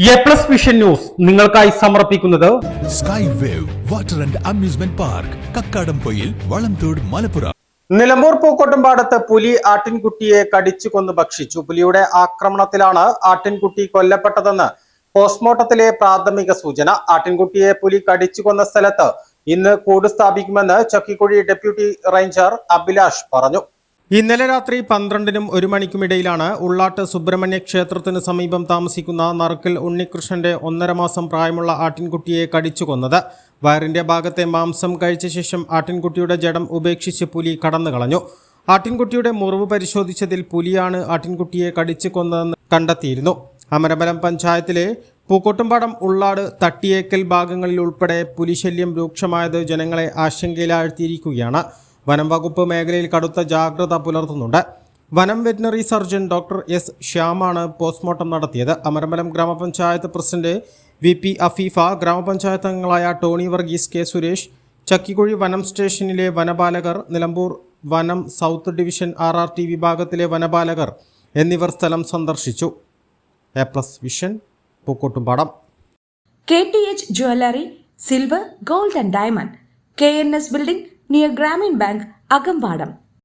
A+ vision news നിങ്ങൾക്കായി സമർപ്പിക്കുന്നത് sky wave water and amusement park Kakkadampoyil Valamthode Malappuram. Nilambur പൂക്കോട്ടുംപാടത്ത് പുലി ആട്ടിൻകുട്ടിയെ കടിച്ചു കൊന്നു ഭക്ഷിച്ചു. പുലിയുടെ ആക്രമണത്തിലാണ് ആട്ടിൻകുട്ടി കൊല്ലപ്പെട്ടതെന്ന് പോസ്റ്റ്മോർട്ടത്തിലെ പ്രാഥമിക സൂചന. ആട്ടിൻകുട്ടിയെ പുലി കടിച്ചു കൊന്ന സ്ഥലത്ത് ഇന്ന് കൂട് സ്ഥാപിക്കുമെന്ന് ചക്കിക്കുഴി ഡെപ്യൂട്ടി റേഞ്ചർ അഭിലാഷ് പറഞ്ഞു. ഇന്നലെ രാത്രി 12നും 1 മണിക്കുമിടയിലാണ് ഉള്ളാട്ട് സുബ്രഹ്മണ്യ ക്ഷേത്രത്തിന് സമീപം താമസിക്കുന്ന നറുക്കൽ ഉണ്ണികൃഷ്ണന്റെ 1.5 മാസം പ്രായമുള്ള ആട്ടിൻകുട്ടിയെ കടിച്ചു കൊന്നത്. വയറിന്റെ ഭാഗത്തെ മാംസം കഴിച്ച ശേഷം ആട്ടിൻകുട്ടിയുടെ ജഡം ഉപേക്ഷിച്ച് പുലി കടന്നു കളഞ്ഞു. ആട്ടിൻകുട്ടിയുടെ മുറിവ് പരിശോധിച്ചതിൽ പുലിയാണ് ആട്ടിൻകുട്ടിയെ കടിച്ചു കൊന്നതെന്ന് കണ്ടെത്തിയിരുന്നു. അമരമ്പലം പഞ്ചായത്തിലെ പൂക്കോട്ടുംപാടം ഉള്ളാട് തട്ടിയേക്കൽ ഭാഗങ്ങളിൽ ഉൾപ്പെടെ പുലിശല്യം രൂക്ഷമായത് ജനങ്ങളെ ആശങ്കയിലാഴ്ത്തിയിരിക്കുകയാണ്. വനം വകുപ്പ് മേഖലയിൽ കടുത്ത ജാഗ്രത പുലർത്തുന്നുണ്ട്. വനം വെറ്റിനറി സർജൻ ഡോക്ടർ എസ് ശ്യാമാണ് പോസ്റ്റ്മോർട്ടം നടത്തിയത്. അമരമ്പലം ഗ്രാമപഞ്ചായത്ത് പ്രസിഡന്റ് VP അഫീഫ, ഗ്രാമപഞ്ചായത്ത് അംഗങ്ങളായ ടോണി വർഗീസ്, കെ സുരേഷ്, ചക്കിക്കുഴി വനം സ്റ്റേഷനിലെ വനപാലകർ, നിലമ്പൂർ വനം സൗത്ത് ഡിവിഷൻ RRT വിഭാഗത്തിലെ വനപാലകർ എന്നിവർ സ്ഥലം സന്ദർശിച്ചു. A+ vision Pookkottumpadam. KTH Jewelry, Silver, Gold and Diamond, KNS Building near Grameen Bank, Agampadam.